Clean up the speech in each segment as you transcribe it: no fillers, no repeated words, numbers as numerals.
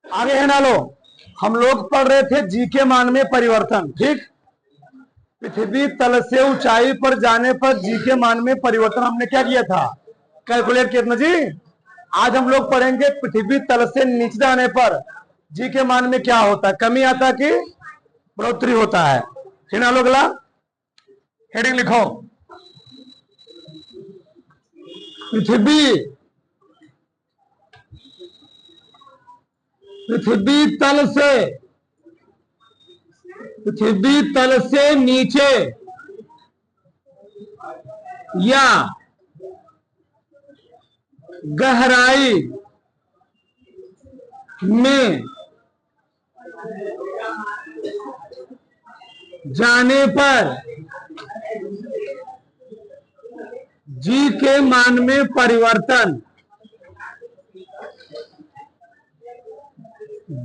आगे है ना लो, हम लोग पढ़ रहे थे जी के मान में परिवर्तन। ठीक, पृथ्वी तल से ऊंचाई पर जाने पर जी के मान में परिवर्तन हमने क्या किया था, कैलकुलेट किया था जी। आज हम लोग पढ़ेंगे पृथ्वी तल से नीचे जाने पर जी के मान में क्या होता है, कमी आता है कि बढ़ोतरी होता है। ठीक ना लोग, अगला हेडिंग लिखो, पृथ्वी तल से नीचे या गहराई में जाने पर जी के मान में परिवर्तन,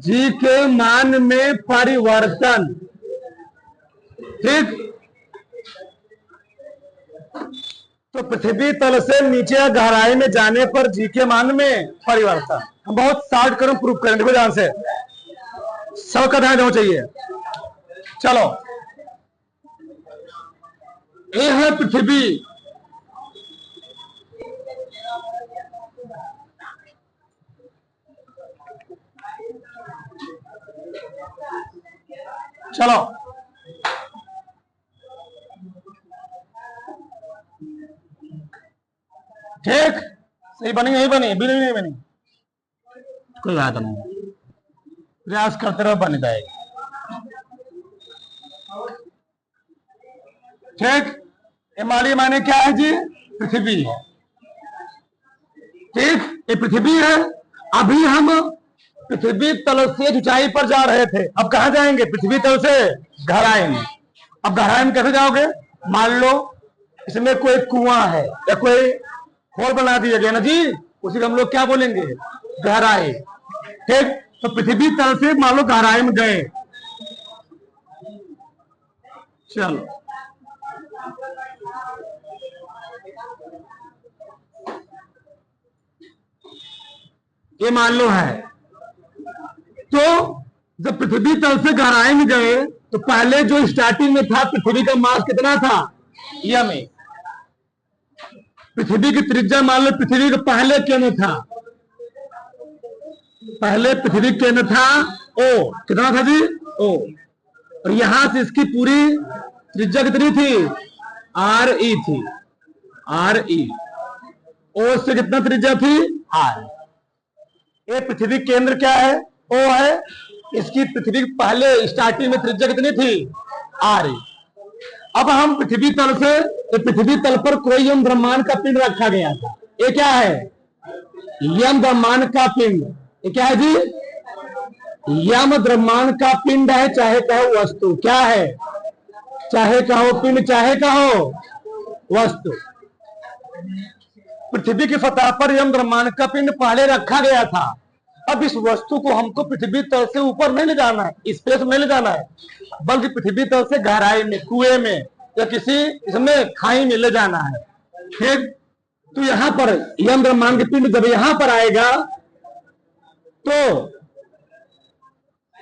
जी के मान में परिवर्तन। ठीक, तो पृथ्वी तल से नीचे या गहराई में जाने पर जी के मान में परिवर्तन। हम बहुत शार्ट करूं, प्रूफ करें, देखो ध्यान से, सबका ध्यान होना चाहिए। चलो, ये है पृथ्वी, चलो ठीक, सही बनी नहीं बनी, बिल्कुल नहीं बनी, कोई बात नहीं, प्रयास करते रहो, बन जाएगी। ठीक, ये माली माने क्या है जी, पृथ्वी है। ठीक, ये पृथ्वी है। अभी हम पृथ्वी तल से ऊंचाई पर जा रहे थे, अब कहां जाएंगे, पृथ्वी तल से गहराई में। अब गहराई में कैसे जाओगे, मान लो इसमें कोई कुआं है या कोई होल बना दिया गया ना जी, उसी को हम लोग क्या बोलेंगे, गहराई। ठीक, तो पृथ्वी तल से मान लो गहराई में गए। चलो, ये मान लो है, तो जब पृथ्वी तल से गहराई में गए तो पहले जो स्टार्टिंग में था, पृथ्वी का मास कितना था, यम। पृथ्वी की त्रिज्या मान लो, पृथ्वी का पहले केंद्र था, पहले पृथ्वी केंद्र था ओ, कितना था जी, ओ। और यहां से इसकी पूरी त्रिज्या कितनी थी, आर ई थी, आर ई। ओ से कितना त्रिज्या थी, आर। ये पृथ्वी केंद्र क्या है, ओ है। इसकी पृथ्वी पहले स्टार्टिंग में त्रिज्या कितनी थी, आर। अब हम पृथ्वी तल से, पृथ्वी तल पर कोई यम ब्रह्मांड का पिंड रखा गया था। ये क्या है, यम ब्रह्मांड का पिंड। ये क्या है जी, यम ब्रह्मांड का पिंड है, चाहे कहो वस्तु, क्या है, चाहे कहो पिंड, चाहे कहो वस्तु। पृथ्वी की सतह पर यम ब्रह्मांड का पिंड पहले रखा गया था। अब इस वस्तु को हमको पृथ्वी तल से ऊपर नहीं ले जाना है, स्पेस में नहीं ले जाना है, बल्कि पृथ्वी तल से गहराई में, कुएं में या किसी इसमें खाई में ले जाना है। ठीक, तो यहां पर यम ब्रह्मांड के पिंड जब यहां पर आएगा तो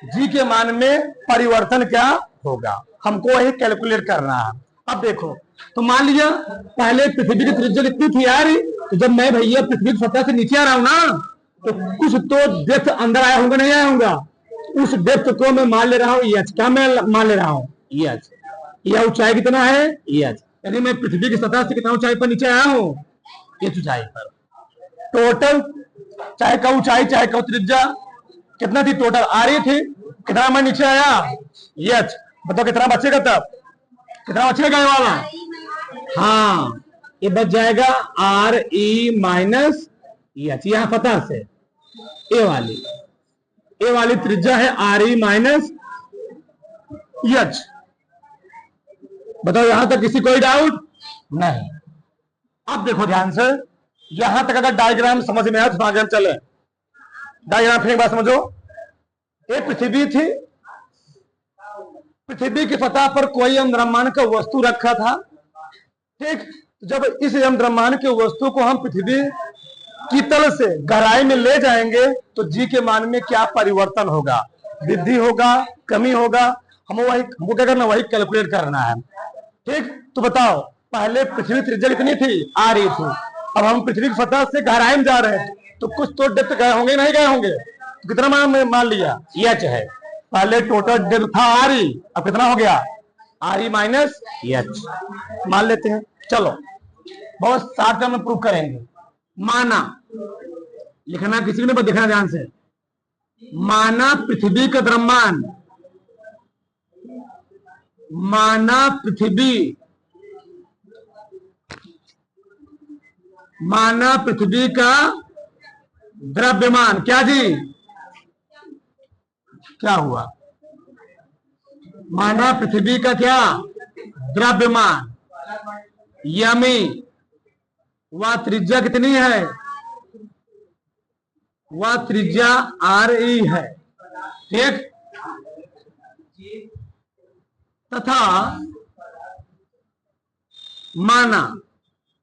जी के मान में परिवर्तन क्या होगा, हमको वही कैलकुलेट करना है। अब देखो, तो मान लीजिए पहले पृथ्वी की त्रिज्या कितनी थी यार, तो जब मैं भैया पृथ्वी की सतह से नीचे आ रहा हूं ना, तो कुछ तो डेप्थ अंदर आया होगा, नहीं आया होगा, उस डेप्थ को मैं मान ले रहा हूं एच। क्या मैं मान ले रहा हूं, एच। यह ऊंचाई कितना है, एच, यानी मैं पृथ्वी की सतह से कितना ऊंचाई पर नीचे आया हूं, एच ऊंचाई पर। टोटल चाहे का ऊंचाई चाहे का त्रिज्या कितना थी, टोटल आ रही थी, कितना मैं नीचे आया, एच। बताओ कितना बचेगा, तब कितना बचेगा ये वाला, हाँ ये बच जाएगा आर ई माइनस एच। यहां पता से ए वाली त्रिज्या है आर ई माइनस एच। बताओ यहां तक किसी कोई डाउट नहीं। अब देखो ध्यान से, यहां तक अगर डायग्राम समझ में आया तो आगे हम चले। डायग्राम फिर एक बार समझो, ये पृथ्वी थी, पृथ्वी की सतह पर कोई यम ब्रह्मांड का वस्तु रखा था। ठीक, जब इस यम ब्रह्मांड के वस्तु को हम पृथ्वी की तल से गहराई में ले जाएंगे तो जी के मान में क्या परिवर्तन होगा, वृद्धि होगा, कमी होगा, हमको क्या करना, वही कैलकुलेट करना है। ठीक, तो बताओ, पहले पृथ्वी त्रिज्या कितनी थी, आ रही थी, अब हम पृथ्वी की सतह से गहराई में जा रहे हैं तो कुछ तो डेप्थ गए होंगे, नहीं गए होंगे, तो कितना मान लिया, एच है। पहले टोटल डेप्थ था आर ई, अब कितना हो गया, आर ई माइनस एच मान लेते हैं। चलो बहुत शार्ट टर्म में प्रूव करेंगे। माना, लिखना किसी ने देखना ध्यान से, माना पृथ्वी का द्रव्यमान, माना पृथ्वी का द्रव्यमान, क्या जी, क्या हुआ, माना पृथ्वी का क्या द्रव्यमान, यमी, वह त्रिज्या कितनी है, वह त्रिज्या आर ई है। ठीक, तथा माना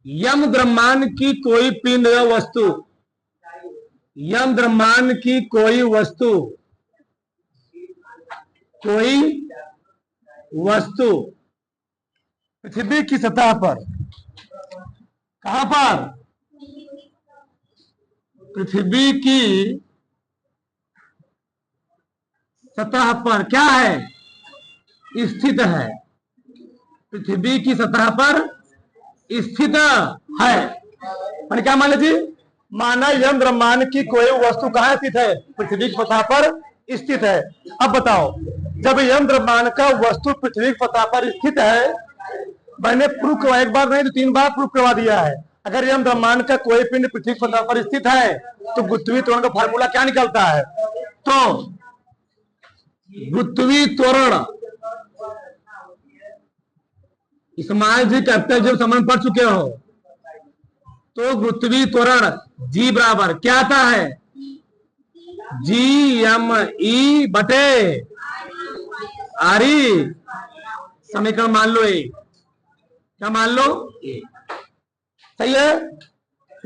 यम द्रव्यमान की कोई पिंड या वस्तु, यम द्रव्यमान की कोई वस्तु, पृथ्वी की सतह पर, कहां पर, पृथ्वी की सतह पर क्या है, स्थित है, पृथ्वी की सतह पर स्थित है। मैंने क्या मान लीजिए, माना यम द्रव्यमान की कोई वस्तु कहां स्थित है, पृथ्वी की सतह पर स्थित है। अब बताओ, जब यम द्रव्यमान का वस्तु पृथ्वी की सतह पर स्थित है, मैंने प्रूफ करवा, एक बार नहीं तो 3 बार प्रूफ करवा दिया है, अगर यम द्रव्यमान का कोई पिंड पृथ्वी की सतह पर स्थित है तो गुरुत्वीय त्वरण का फार्मूला क्या निकलता है, तो गुरुत्वीय त्वरण, इस्माइल जी कैपिटल जब संबंध पढ़ चुके हो, तो गुरुत्वीय त्वरण जी बराबर क्या आता है, जी एम ई बटे आर ई, समीकरण मान लो ए, क्या मान लो ए, सही है।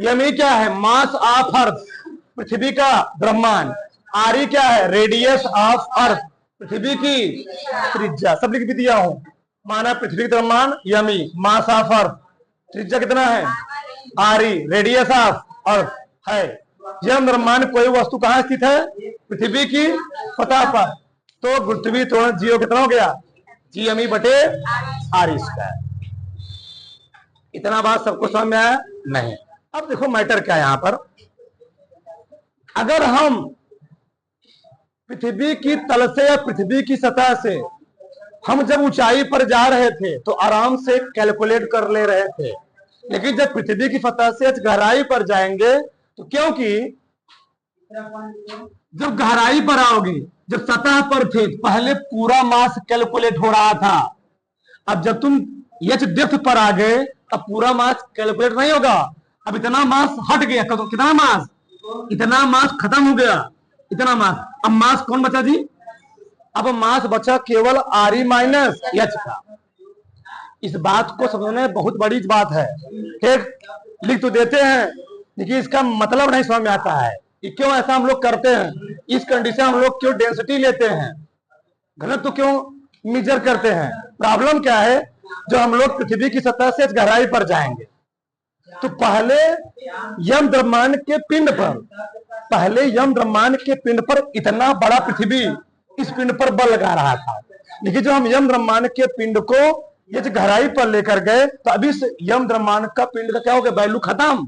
एम ई क्या है, मास ऑफ अर्थ, पृथ्वी का द्रव्यमान, आर ई क्या है, रेडियस ऑफ अर्थ, पृथ्वी की त्रिज्या, सब लिख भी दिया हूं। माना पृथ्वी का द्रव्यमान M E, mass of earth, त्रिज्या कितना है, R E, radius of earth है। यह द्रव्यमान कोई वस्तु कहां स्थित है, पृथ्वी की सतह पर, तो गुरुत्वीय त्वरण जीरो कितना हो गया, जी एम ई बटे आर स्क्वायर। इतना बात सबको समझ में आया, नहीं। अब देखो मैटर क्या है यहां पर, अगर हम पृथ्वी की तल से या पृथ्वी की सतह से हम जब ऊंचाई पर जा रहे थे तो आराम से कैलकुलेट कर ले रहे थे, लेकिन जब पृथ्वी की सतह से गहराई पर जाएंगे तो, क्योंकि जब गहराई पर आओगे, जब सतह पर थे पहले पूरा मास कैलकुलेट हो रहा था, अब जब तुम एच डेप्थ पर आ गए अब पूरा मास कैलकुलेट नहीं होगा, अब इतना मास हट गया, कितना मास, इतना मास खत्म हो गया, इतना मास, अब मास कौन बचा जी, अब मास बचा केवल आर ई माइनस एच का। इस बात को समझने बहुत बड़ी बात है। ठीक, लिख तो देते हैं लेकिन इसका मतलब नहीं समझ में आता है कि क्यों ऐसा हम लोग करते हैं, इस कंडीशन हम लोग क्यों डेंसिटी लेते हैं, गलत तो क्यों मेजर करते हैं। प्रॉब्लम क्या है, जो हम लोग पृथ्वी की सतह से गहराई पर जाएंगे तो पहले यम द्रव्यमान के पिंड पर, पहले यम द्रव्यमान के पिंड पर इतना बड़ा पृथ्वी इस पिंड पर बल लगा रहा था, लेकिन जब हम यम द्रव्यमान के पिंड को ये गहराई पर लेकर गए तो अभी यम द्रव्यमान का पिंड का क्या हो गया, वैल्यू खत्म,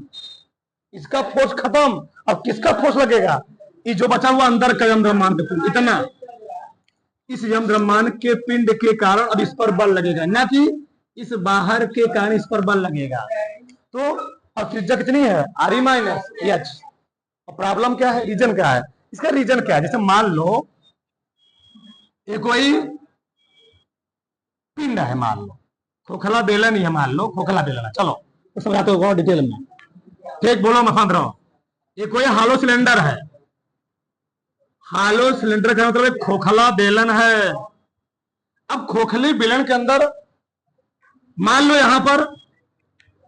इसका फोर्स खत्म। अब किसका फोर्स लगेगा, ये जो बचा हुआ अंदर का यम द्रव्यमान का पिंड, इतना, इस यम द्रव्यमान के पिंड के कारण अब इस पर बल लगेगा, ना कि इस बाहर के कारण इस पर बल लगेगा। तो अब त्रिज्या कितनी है, R E minus H. Problem क्या है, रीजन क्या है, इसका रीजन क्या है, जैसे मान लो ये कोई पिंड है, मान लो खोखला बेलन ही है, मान लो खोखला बेलन है, चलो तो समझाते हो डिटेल में। ठीक, बोलो मैं समझ रहा हूं। ये कोई हालो सिलेंडर है, हालो सिलेंडर का मतलब खोखला बेलन है। अब खोखली बेलन के अंदर मान लो यहां पर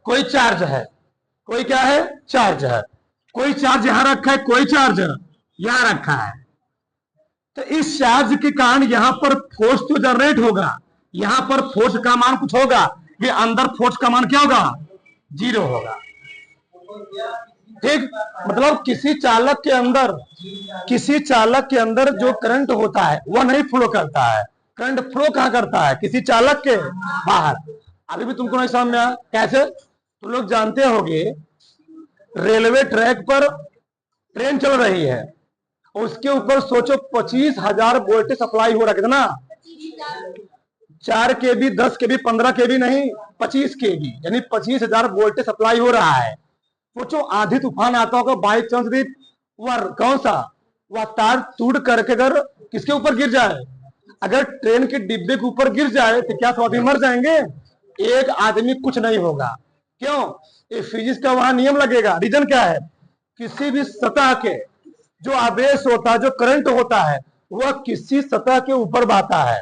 कोई चार्ज है, कोई क्या है, चार्ज है। कोई चार्ज यहां रखा है, कोई चार्ज यहां रखा है। तो इस चार्ज के कारण यहां पर फोर्स तो जनरेट होगा, यहां पर फोर्स का मान कुछ होगा, ये अंदर फोर्स का मान क्या होगा, 0 होगा। ठीक, मतलब किसी चालक के अंदर जो करंट होता है वह नहीं फ्लो करता है। करंट फ्लो कहां करता है, किसी चालक के बाहर। अभी भी तुमको नहीं समझ में आया कैसे? तुम लोग जानते होगे रेलवे ट्रैक पर ट्रेन चल रही है, उसके ऊपर सोचो 25,000 वोल्टेज सप्लाई हो रहा है। कितना? 4 केबी, 10 केबी, 15 केबी नहीं, 25 केबी, यानी 25,000 वोल्टेज सप्लाई हो रहा है। सोचो आधी तूफान आता होगा, बाई चांस भी वह कौन सा वह तार टूट करके अगर किसके ऊपर गिर जाए, अगर ट्रेन के डिब्बे के ऊपर गिर जाए तो क्या सब आदमी मर जाएंगे? एक आदमी कुछ नहीं होगा। क्यों? ये फिजिक्स का वहां नियम लगेगा। रीजन क्या है? किसी भी सतह के जो आवेश होता है, जो करंट होता है, वह किसी सतह के ऊपर बहता है।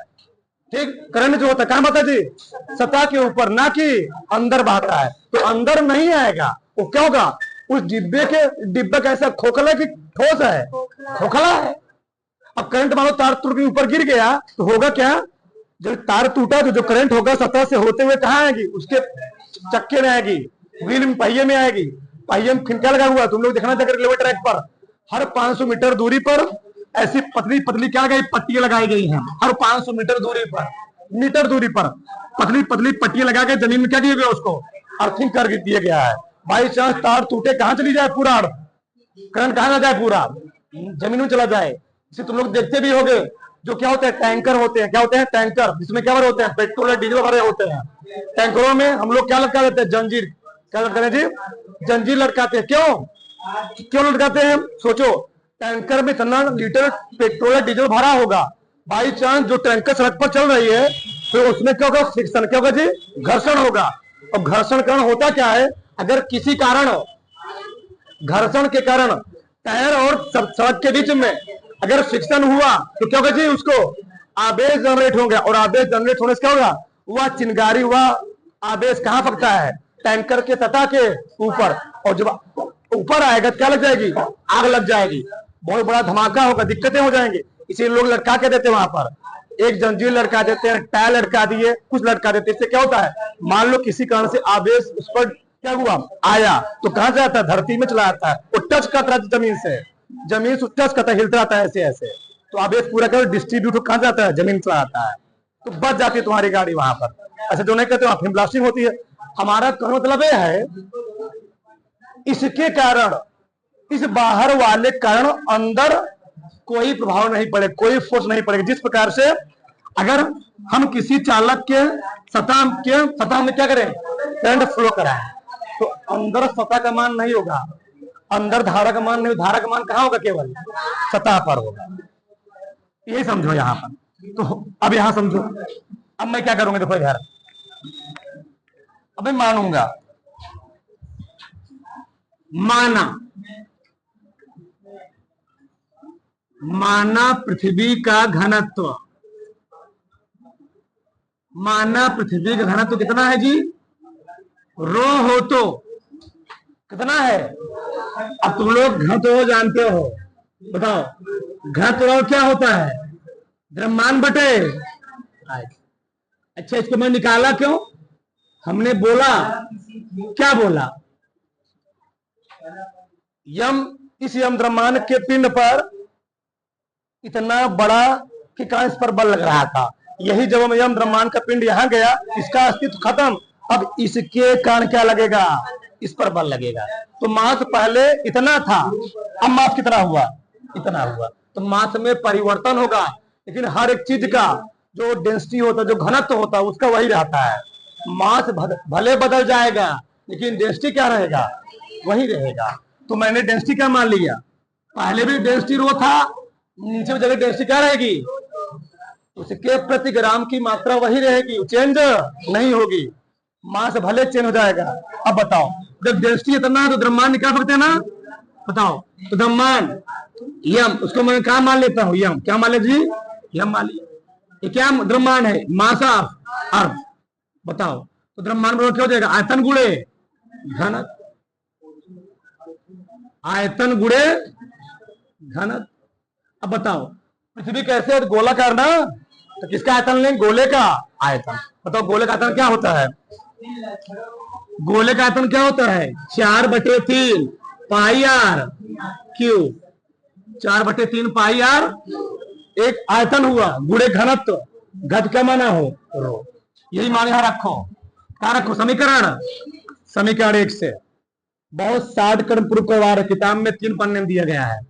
ठीक, करंट जो होता है कहां बहता है जी? सतह के ऊपर, ना कि अंदर बहता है। तो अंदर नहीं आएगा, वो क्या होगा? उस डिब्बे कैसा खोखला कि ठोस है? खोखला है। अब करंट मानो तार टूट के ऊपर गिर गया तो होगा क्या? जब तार टूटा तो जो करंट होगा सतह से होते हुए कहां आएगी? उसके चक्के में आएगी, व्हील में, पहिए में आएगी। पहिए में फिनका लगा हुआ, तुम लोग देखना था रेलवे ट्रैक पर हर 500 मीटर दूरी पर ऐसी पतली पतली क्या गई पट्टियां लगाई गई हैं। हर 500 मीटर दूरी पर पतली पतली पट्टियां लगा के जमीन में क्या किया गया? उसको अर्थिंग कर दिया गया है। बाई चांस तार टूटे कहां चली जाए? पूरा करंट कहां जाए? पूरा जमीन में चला जाए। इसे तुम लोग देखते भी होंगे, जो क्या होते हैं टैंकर होते हैं। क्या होते हैं? टैंकर, जिसमें क्या भरे होते हैं? पेट्रोल और डीजल भरे होते हैं। टैंकरों में हम लोग क्या लटका देते हैं? जंजीर। क्या लटकाते हैं जी? जंजीर लटकाते हैं। क्यों लटकाते हैं? सोचो टैंकर में इतना लीटर पेट्रोल या डीजल भरा होगा, बाई चांस जो टैंकर सड़क पर चल रही है तो उसमें क्या होगा? फ्रिक्शन, क्या होगा जी? घर्षण होगा। और घर्षण कारण होता क्या है? अगर किसी कारण घर्षण के कारण टायर और सड़क के बीच में अगर फ्रिक्शन हुआ तो क्या होगा जी? उसको आवेश जनरेट होगा, और आवेश जनरेट होने से क्या होगा? वह चिंगारी, वह आवेश कहां फंकता है? टैंकर के सतह के ऊपर। और जब ऊपर आएगा क्या लग जाएगी? आग लग जाएगी, बहुत बड़ा धमाका होगा, दिक्कतें हो जाएंगी। इसीलिए लोग लटका के देते हैं वहां पर, एक जंजीर लटका देते हैं, टायर लटका दिए, कुछ लटका देते हैं। इससे क्या होता है? मान लो किसी कारण से आवेश उस पर क्या हुआ, आया, तो कहां जाता है? धरती में चला जाता है। वो टच करता है जमीन से टच करता है, हिलता रहता है ऐसे ऐसे। तो आवेश पूरा कर डिस्ट्रीब्यूट कहां जाता है? जमीन चला जाता है। तो बच जाती है तुम्हारी गाड़ी वहां पर। ऐसे जो नहीं कहते वहां फिर ब्लास्टिंग होती है। हमारा कहने मतलब यह है, इसके कारण, इस बाहर वाले कारण अंदर कोई प्रभाव नहीं पड़े, कोई फोर्स नहीं पड़ेगा। जिस प्रकार से अगर हम किसी चालक के सतह में क्या करें? करंट फ्लो कराएं, तो अंदर सतह का मान नहीं होगा, अंदर धारा का मान नहीं, धारा का मान कहां होगा? केवल सतह पर होगा। यही समझो यहां पर। तो अब यहां समझो, अब मैं क्या करूंगा? देखो यार, अब मैं मानूंगा, माना पृथ्वी का घनत्व, माना पृथ्वी का घनत्व कितना है जी? रो हो तो कितना है? अब तुम लोग घनत्व जानते हो, बताओ घनत्व क्या होता है? द्रव्यमान बटे। अच्छा, इसको मैं निकाला क्यों? हमने बोला, क्या बोला? इस यम द्रव्यमान के पिंड पर इतना बड़ा कि कहां इस पर बल लग रहा था। यही जब यम द्रव्यमान का पिंड यहां गया, इसका अस्तित्व खत्म। अब इसके कारण क्या लगेगा? इस पर बल लगेगा। तो मास पहले इतना था, अब मास कितना हुआ? इतना हुआ। तो मास में परिवर्तन होगा, लेकिन हर एक चीज का जो डेंसिटी होता है, जो घनत्व होता है, उसका वही रहता है। मास भले बदल जाएगा, लेकिन डेंसिटी क्या रहेगा? वही रहेगा। तो मैंने डेंसिटी क्या मान लिया? पहले भी डेंसिटी रो था, नीचे जगह डेंसिटी क्या रहेगी? उसके प्रति ग्राम की मात्रा वही रहेगी, चेंज नहीं होगी। मास भले चेंज हो जाएगा। अब बताओ, जब डेंसिटी इतना है तो द्रव्यमान निकाल सकते हैं ना? बताओ, तो द्रव्यमान यम, उसको मैं क्या मान लेता हूं? यम क्या मान ले जी? यम मान लिया। ये क्या द्रव्यमान है? Mass of earth. बताओ, तो द्रव्यमान क्या हो जाएगा? आयतन गुणे घनत्व। आयतन गुणे घनत्व। अब बताओ पृथ्वी कैसे गोलाकार ना, तो किसका आयतन लेंगे? गोले का आयतन। बताओ गोले का आयतन क्या होता है? गोले का आयतन क्या होता है? 4/3 पाई आर क्यूब। 4/3 पाई आर एक आयतन हुआ, गुणे घनत्व। घट क्या माना हो? रो। यही मान यहां रखो। क्या रखो? समीकरण। समीकरण 1 से बहुत शार्ट कर प्रूफ करवा रहे, किताब में 3 पन्ने में दिया गया है।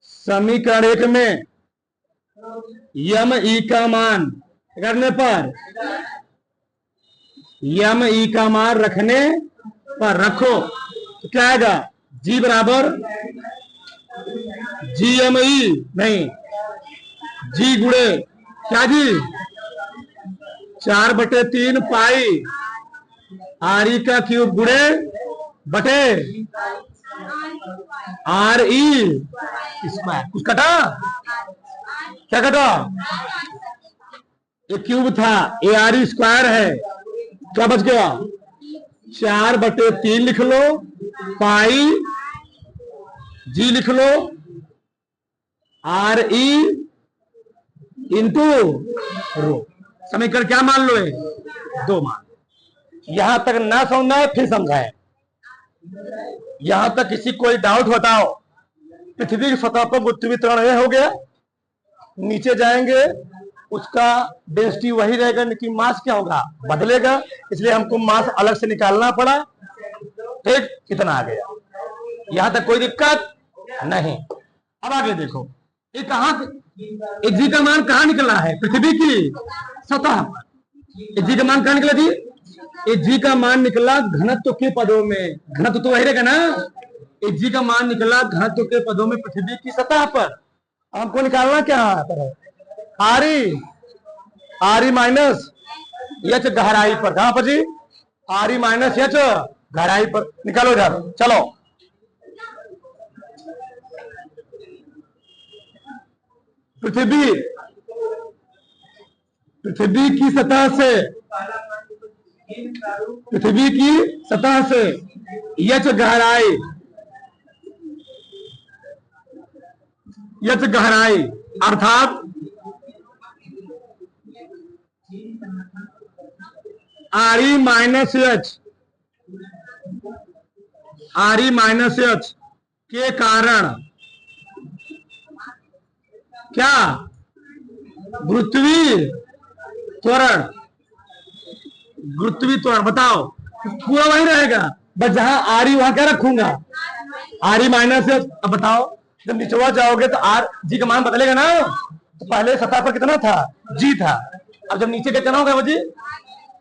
समीकरण 1 में यम ई का मान करने पर, यम ई का मान रखने पर रखो तो क्या आएगा? जी बराबर जी एम ई नहीं, जी गुणे क्या जी? 4/3 पाई आर ई का क्यूब गुणे बटे आर ई स्क्वायर। कुछ कटा? क्या कटा? ये क्यूब था, ए आर ई स्क्वायर है। क्या बच गया? 4/3 लिख लो, पाई जी लिख लो, आर ई इंटू रो। समीकरण क्या मान लो? 2 मान। यहां तक ना समझना है फिर समझाए। यहां तक किसी कोई डाउट बताओ? पृथ्वी की सतह पर गुरुत्वीय त्वरण यह हो गया, नीचे जाएंगे उसका डेंसिटी वही रहेगा, लेकिन मास क्या होगा? बदलेगा। इसलिए हमको मास अलग से निकालना पड़ा। ठीक, कितना आ गया? यहां तक कोई दिक्कत नहीं। अब आगे देखो, ये कहां, जी का मान कहां निकला है? पृथ्वी की सतह पर। जी का मान कहां निकला जी? जी का मान निकला घनत्व के पदों में। घनत्व तो वही रहेगा ना। जी का मान निकला घनत्व के पदों में पृथ्वी की सतह पर। हमको निकालना क्या है? आर ई माइनस एच गहराई पर। कहां पर जी? आर ई माइनस एच गहराई पर। निकालो इधर, चलो। पृथ्वी की सतह से, पृथ्वी की सतह से एच गहराई, एच गहराई अर्थात R E minus H, R E minus H के कारण क्या? गुरुत्वीय त्वरण। गुरुत्वीय त्वरण बताओ, पूरा वही रहेगा, बस जहां आर ई वहां क्या रखूंगा? R E minus H. अब बताओ जब निचवा जाओगे तो आर जी का मान बदलेगा ना। तो पहले सतह पर कितना था? जी था। अब जब नीचे कितना हो गया वो जी?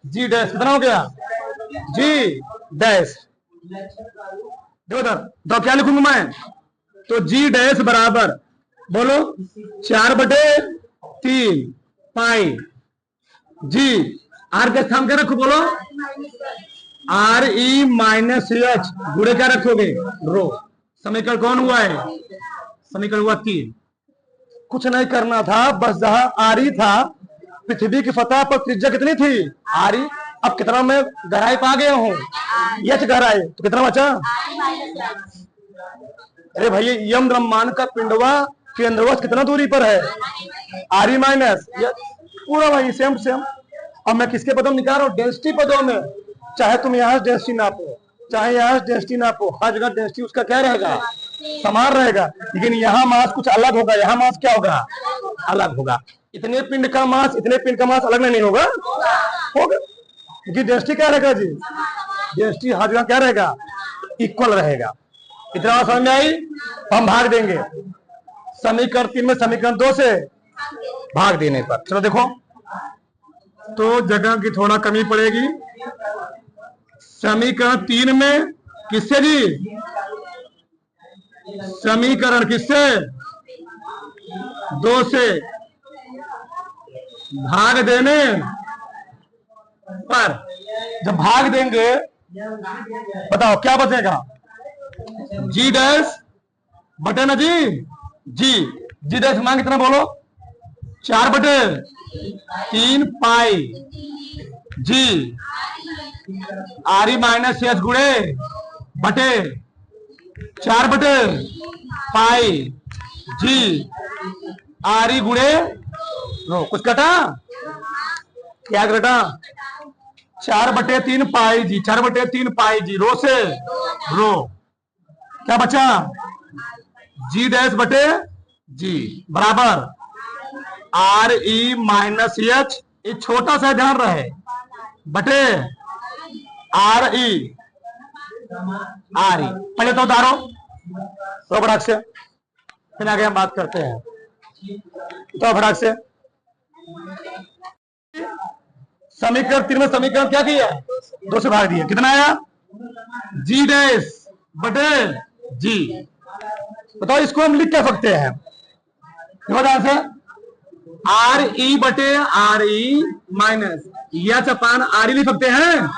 जी डैश। कितना हो गया? जी डैश। देखो तो क्या लिखूंगा मैं? तो जी डैश बराबर, बोलो, 4/3 पाई जी। आर के स्थान क्या रखो? बोलो, आर ई माइनस एच गुणे क्या रखोगे? रो। समीकरण कौन हुआ है? समीकरण हुआ 3। कुछ नहीं करना था, बस जहां आर ई था, पृथ्वी की सतह पर त्रिज्या कितनी थी? R E. अब कितना मैं गहराई पा गया हूं? एच गहराई। तो कितना बचा? अरे भैया, यम द्रव्यमान का पिंडवा केंद्रवश कितना दूरी पर है? आर ई माइनस पूरा वही सेम सेम। अब मैं किसके पदों में निकाल रहा हूँ? डेंसिटी पदों में। चाहे तुम यहाँ डेंसिटी नापो, चाहे यहाँ डेंसिटी नापो, हर जगह डेंसिटी उसका क्या रहेगा? समान रहेगा। लेकिन यहाँ मास कुछ अलग होगा, यहाँ मास क्या होगा? अलग होगा। इतने पिंड का मास इतने पिंड का मास अलग नहीं होगा, होगा। क्योंकि डेंसिटी क्या रहेगा जी? डेंसिटी हर जगह क्या रहेगा? इक्वल रहेगा। इतना समझ में आई? हम भाग देंगे समीकरण 3 में समीकरण 2 से भाग देने पर। चलो देखो, तो जगह की थोड़ा कमी पड़ेगी। समीकरण 3 में किससे जी? समीकरण किससे? 2 से भाग देने पर। जब भाग देंगे बताओ क्या बचेगा? जी डैश बटे ना जी, जी डैश मान कितना बोलो? 4/3 पाई जी आर ई माइनस एच गुणे बटे 4/पाई जी आर ई गुणे रो। कुछ घटा? क्या घटा? 4/3 पाई जी, 4/3 पाई जी, रो से रो। क्या बचा? जी डैश बटे जी बराबर आर ई माइनस एच, ये छोटा सा ध्यान रहे, बटे आर ई पहले तो उतारो तो फटाक से, फिर आगे हम बात करते हैं। तो फटाक से समीकरण 3 में समीकरण क्या किया? 2 से भाग दिया। कितना आया? जी डैश बटे जी। बताओ इसको हम लिख क्या सकते हैं? से आर ई बटे आर ई माइनस या चपान आर ई लिख सकते हैं,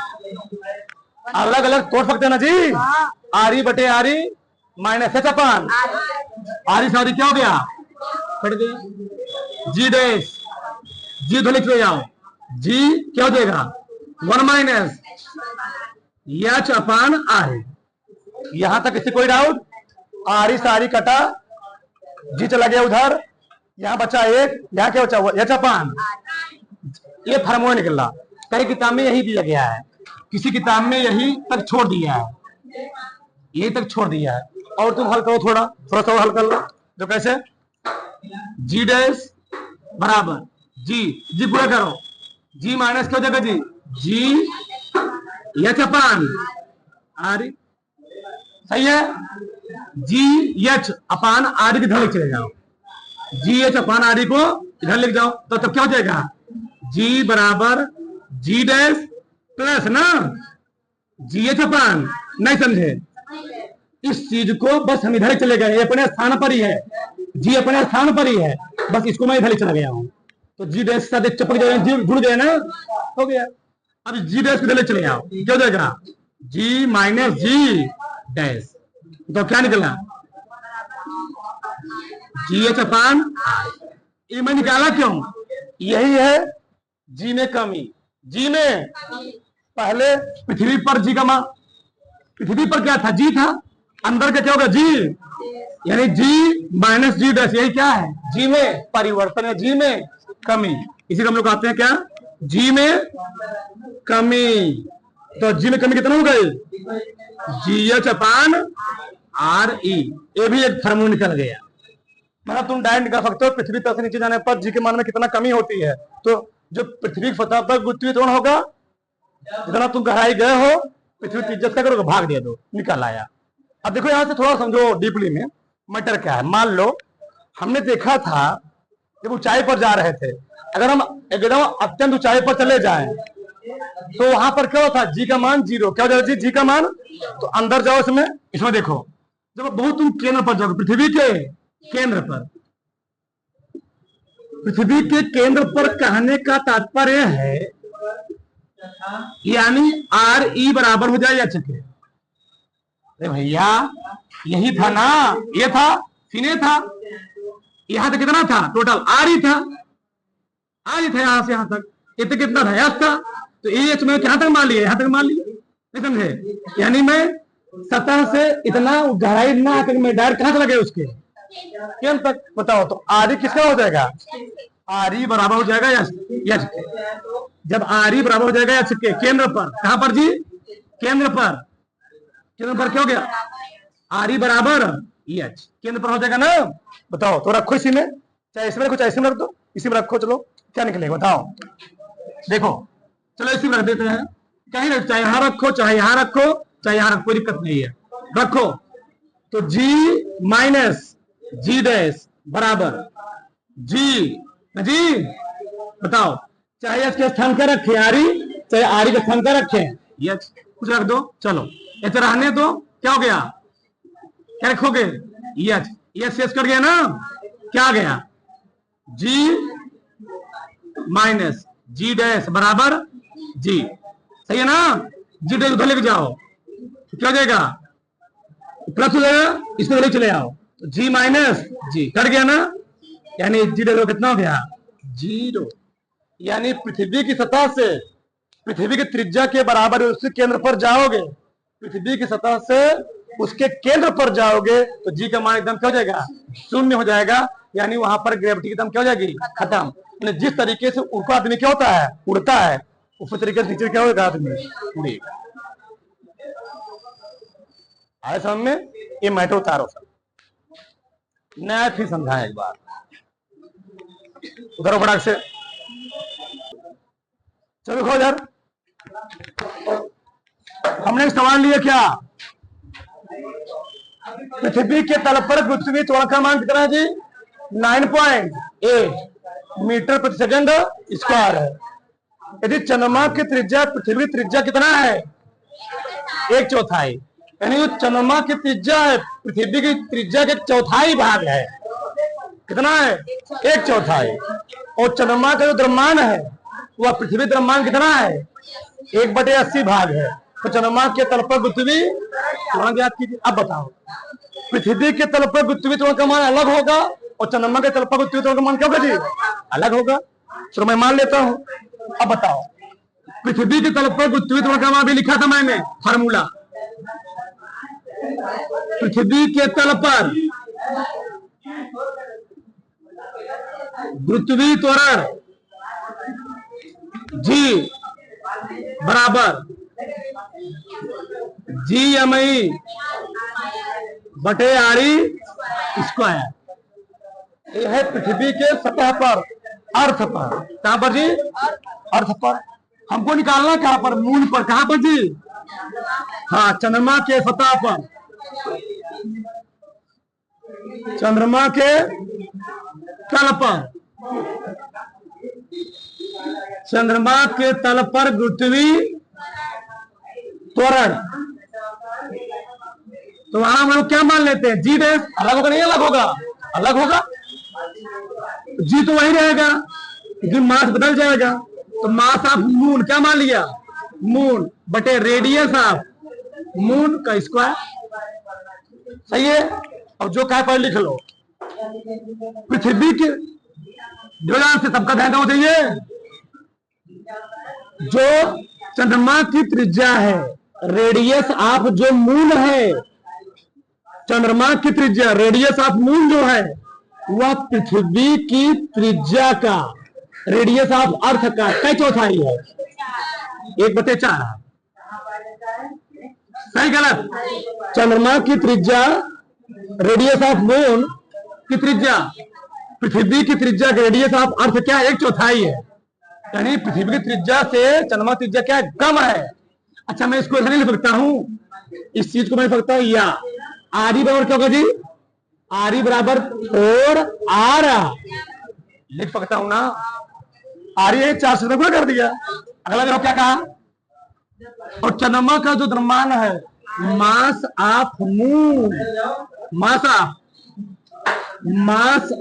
अलग अलग तोड़ सकते हैं ना जी। आर ई बटे आर ई माइनस है चपान आर ई सॉरी क्या हो गया? फट गया। जी डैश जी तो लिख ले जाओ, जी क्या हो जाएगा? 1 माइनस एच अपान आर। यहां तक किसी कोई डाउट? आर ई सारी कटा, जी चला गया उधर, यहां बचा एक, यहां क्या बचा? एच अपान, ये फार्मूला निकल रहा। कई किताब में यही दिया गया है, किसी किताब में यही तक छोड़ दिया है, यही तक छोड़ दिया है। और तुम हल करो, थोड़ा थोड़ा सा हल कर लो। जो कैसे? जी डैश बराबर जी, जी पूरा करो, जी माइनस क्या हो जाएगा? जी जी एच अपान आर, सही है। जी एच अपान आर की इधर लिख चले जाओ, जी एच अपान आर को इधर लिख जाओ, तो तब क्या हो जाएगा? जी बराबर जी डैश प्लस ना जी एच अपान। नहीं समझे इस चीज को? बस हम इधर ही चले गए, अपने स्थान पर ही है, जी अपने स्थान पर ही है, बस इसको मैं इधर ही चला गया हूं। तो जी डैश साथ चपक जाएगा, जुड़ गए ना, हो गया। अब जी डैश को इधर चले जाओ, क्या हो जाएगा? जी माइनस जी डैश, तो क्या निकला? जी एच अपान। ये मैं निकाला क्यों? यही है जी में कमी। जी में पहले पृथ्वी पर जी का मान, पृथ्वी पर क्या था? जी था, अंदर का क्या होगा? जी, यानी जी माइनस जी डैश, यही क्या है? जी में परिवर्तन है, जी में कमी। इसी को हम लोग कहते हैं क्या? जी में कमी। तो जी में कमी कितना हो गई? जी एच अपान आर ई। ये भी एक फार्मूला निकल गया। मतलब तुम डायरेक्ट निकाल सकते हो पृथ्वी तल से नीचे जाने पर जी के मान में कितना कमी होती है। तो जो पृथ्वी की सतह पर गुरुत्वीय त्वरण होगा, जितना तुम गहराई गए हो, पृथ्वी त्रिज्या क्या करोगे? भाग दे दो, निकल आया। अब देखो यहां से थोड़ा समझो डीपली में मैटर क्या है। मान लो हमने देखा था जब ऊंचाई पर जा रहे थे, अगर हम एकदम अत्यंत ऊंचाई पर चले जाएं तो वहां पर क्या होता? जी का मान 0। क्या हो जाएगा? जी का मान। तो अंदर जाओ इसमें, इसमें देखो, जब बहुत तुम केंद्र पर जाओ, पृथ्वी के केंद्र पर, पृथ्वी के केंद्र पर कहने का तात्पर्य है यानी आर ई बराबर हो जाए एच के। अरे भैया यही था ना, ये था फिर ये था, यहां तक कितना था? टोटल आर ही था, आर ही था यहां से यहां तक, ये तक कितना था? एच था। तो ए एच में कहां तक मान लिया? यहां तक मान लिया, नहीं समझे? यानी मैं सतह से इतना गहराई ना आकर मैं डायरेक्ट कहां चला गया? उसके केंद्र तक। बताओ तो आर ई किसका हो जाएगा? आर ई बराबर हो जाएगा एच के। जब आर ई बराबर हो जाएगा एच के केंद्र पर, कहां पर जी? केंद्र पर। केंद्र पर क्या हो गया? आर ई बराबर एच, केंद्र पर हो जाएगा ना। बताओ तो रखो इसी में, चाहे इसमें रखो चाहे इसी में रख दो, इसी में रखो, चलो क्या निकलेगा बताओ। देखो चलो इसी में रख देते हैं, कहीं रख, चाहे यहां रखो चाहे यहां रखो चाहे यहां रखो, कोई दिक्कत नहीं है, रखो। तो जी माइनस जी डैश बराबर जी जी, बताओ चाहे एच के स्थान क्या रखे? आर ई, चाहे आर ई के स्थान क्या रखे? एच, कुछ रख दो। चलो एच रहने दो, क्या हो गया? क्या रखोगे? एच, एच से कट गया ना, क्या आ गया? जी माइनस जी डैश बराबर जी, सही है ना? जी डैश उधर लेके जाओ, तो क्या हो जाएगा? प्लस हो जाएगा, इसमें ले चले आओ, तो जी माइनस जी कट गया ना, यानी जी डैश कितना हो गया? 0। यानी पृथ्वी की सतह से पृथ्वी की त्रिज्या के बराबर उसके केंद्र पर जाओगे, पृथ्वी की सतह से उसके केंद्र पर जाओगे तो जी का मान एकदम क्या हो जाएगा, शून्य हो जाएगा। यानी वहां पर ग्रेविटी एकदम क्या हो जाएगी, खत्म। जिस तरीके से ऊपर आदमी क्या होता है, उड़ता है, उसी तरीके से नीचे क्या होगा, आदमी उड़ेगा। आए समझ में? ये मैटर उतारो सब, नया फिर समझाया एक बार, उधर फटाक से चलो देखो इधर। हमने एक सवाल लिया क्या, पृथ्वी के तल पर पृथ्वी त्वरण का मान कितना है जी, 9.8 मीटर प्रति सेकंड स्क्वायर है। यदि चंद्रमा की त्रिज्या पृथ्वी त्रिज्या कितना है, 1/4, यानी जो चंद्रमा की त्रिज्या है पृथ्वी की त्रिज्या के 1/4 भाग है। कितना है, 1/4। और चंद्रमा का जो द्रव्यमान है वह पृथ्वी द्रव्यमान कितना है, 1/80 भाग है। तो चंद्रमा के तल पर पृथ्वी त्वरण ज्ञात कीजिए। अब बताओ, पृथ्वी के तल पर पृथ्वी त्वरण का मान अलग होगा और चंद्रमा के तल पर पृथ्वी त्वरण का मान क्या होगा जी, अलग होगा। चलो मैं मान लेता हूं। अब बताओ, पृथ्वी के तल पर पृथ्वी त्वरण का मान भी लिखा था मैंने, फार्मूला। पृथ्वी के तल पर पृथ्वी त्वरण जी बराबर GMI बटे आरी स्क्वायर। यह है पृथ्वी के सतह पर, अर्थ पर। कहां पर जी, अर्थ पर। हमको निकालना कहां पर, मून पर। कहां पर जी, हाँ, चंद्रमा के सतह पर, चंद्रमा के तल पर, चंद्रमा के तल पर पृथ्वी त्वरण। तो वहां हम लोग क्या मान लेते हैं, जी डैश अलग होगा, नहीं अलग होगा, अलग होगा। जी तो वही रहेगा लेकिन मास बदल जाएगा। तो मास ऑफ मून क्या मान लिया, मून बटे रेडियस ऑफ मून का स्क्वायर। सही है। अब जो कहा पर लिख लो, पृथ्वी के ध्यान से सबका ध्यान होना चाहिए। जो चंद्रमा की त्रिज्या है, रेडियस ऑफ जो मून है, चंद्रमा की त्रिज्या रेडियस ऑफ मून जो है वह पृथ्वी की त्रिज्या का, रेडियस ऑफ अर्थ का कई चौथाई है, 1/4। सही गलत, चंद्रमा की त्रिज्या रेडियस ऑफ मून की त्रिज्या, पृथ्वी की त्रिज्या का रेडियस ऑफ अर्थ क्या, 1/4 है। यानी पृथ्वी की त्रिज्या से चंद्रमा की त्रिज्या क्या है, कम है। अच्छा, मैं इसको ऐसा नहीं लिख सकता हूं, इस चीज को मैं लिख सकता हूं या आरी बराबर क्या होगा जी, आरी बराबर 4r लिख सकता हूं ना। आरी 4 से गुणा कर दिया। अगला देखो क्या कहा, और चंद्रमा का जो द्रव्यमान है, mass of moon, mass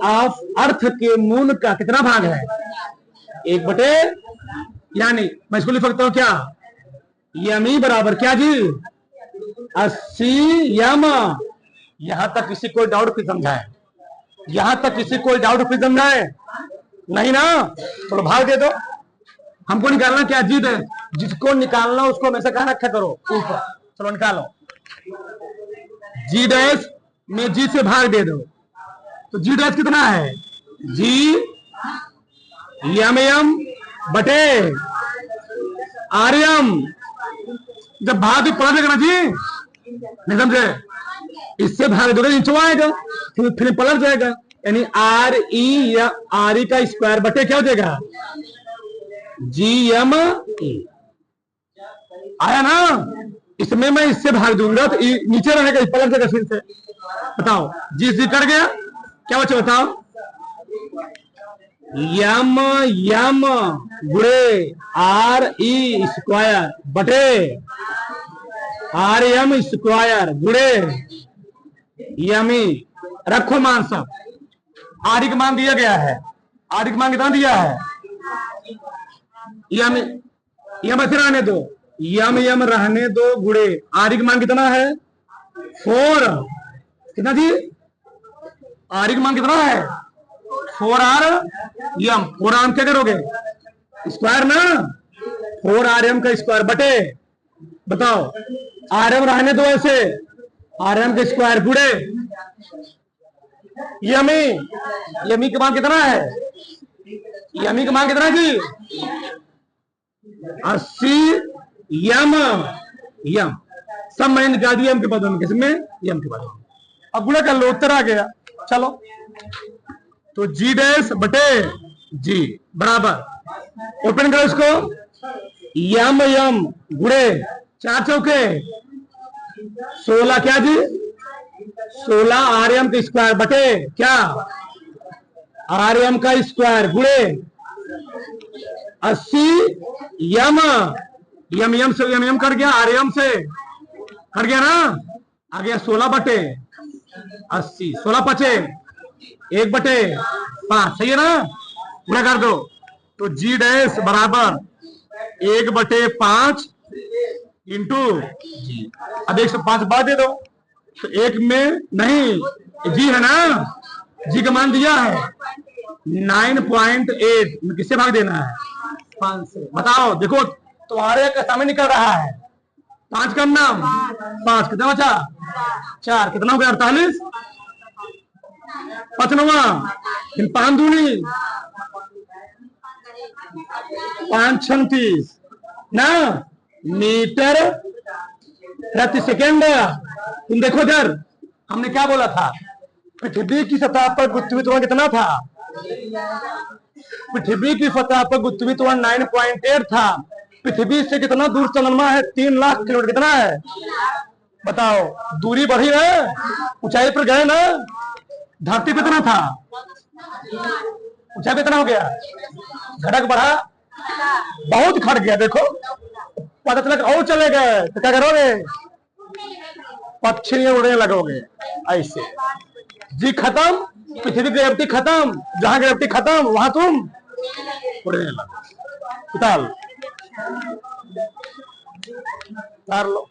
of earth के मून का कितना भाग है, 1/, यानी मैं इसको लिख सकता हूं क्या, यमी बराबर क्या जी, 80 यम। यहां तक किसी कोई डाउट फिर समझाए, यहां तक किसी कोई डाउट फिर समझाए नहीं ना। चलो भाग दे दो, हमको निकालना क्या, जी दे, जिसको निकालना उसको हमेशा कहा रखा करो ऊपर। चलो निकालो, जी डैश में जी से भाग दे दो, तो जी डैश कितना है, जी यम बटे आर्यम। जब भाग भी पढ़ देगा ना जी, नहीं समझे, इससे भाग दोगे नीचे आएगा, फिर पलट जाएगा। यानी RE या RE का स्क्वायर बटे क्या हो जाएगा, GME। आया ना, इसमें मैं इससे भाग दूंगा तो नीचे रहेगा, पलट जाएगा फिर से। बताओ, जी सी कर गया, क्या बच्चे बताओ, यम गुणे RE स्क्वायर बटे RM स्क्वायर गुणे यमी। रखो मान सब, आरी का मान दिया गया है, आरी का मान कितना दिया है, यम ऐसे रहने दो, यम रहने दो गुणे आरी का मान कितना है, 4। कितना जी, आरी का मान कितना है, 4R यम। 4R क्या करोगे, स्क्वायर ना, 4RM का स्क्वायर बटे, बताओ RM रहने दो ऐसे, आर्यन का स्क्वायर गुड़े यमी, यमी का मान कितना है? यमी का मान कितना जी? 80 यम, यम सब मैंने निकाल दिया एम के पदों में, किसमें? यम के पदों में। अब गुणा कर लो, उत्तर आ गया। चलो तो जी डैश बटे जी बराबर, ओपन करो इसको, यम यम गुड़े 4 चौके 16 क्या जी? 16 आर्यम का स्क्वायर बटे क्या? आर्यम का स्क्वायर गुड़े 80 यम, यम यम से यम कट गया, आर्यम से कट गया ना, आ गया 16 बटे 80, 16 पचे 1 बटे 5, सही है ना? गुणा कर दो तो जी डैश बराबर 1 बटे 5 इंटू जी। अब 105 बाद दे दो तो 1 में नहीं जी है ना, जी का मान दिया है 9.8 में किससे भाग देना है? 5 से। बताओ देखो तुम्हारे का समय निकल रहा है, 5 का नाम 5 कितना बचा? 4 कितना हो गया? 48 5नवा, फिर 5 दूनी 5 36 ना मीटर प्रति सेकेंड। तुम देखो इधर हमने क्या बोला था? पृथ्वी की सतह पर गुरुत्वाकर्षण कितना था? पृथ्वी की सतह पर गुरुत्वाकर्षण 9.8 था। पृथ्वी से कितना दूर चंद्रमा है? 3 लाख किलोमीटर। कितना है बताओ? दूरी बढ़ी ना, ऊंचाई पर गए ना। धरती पे कितना था? ऊंचाई पे कितना हो गया? घटक बढ़ा, बहुत घट गया। देखो पता चला और चले गए तो क्या करोगे? पक्षी उड़ने लगोगे ऐसे। जी खत्म, पृथ्वी की ग्रेविटी खत्म, जहां ग्रेविटी खत्म वहां तुम उड़ने लगो। उतार लो।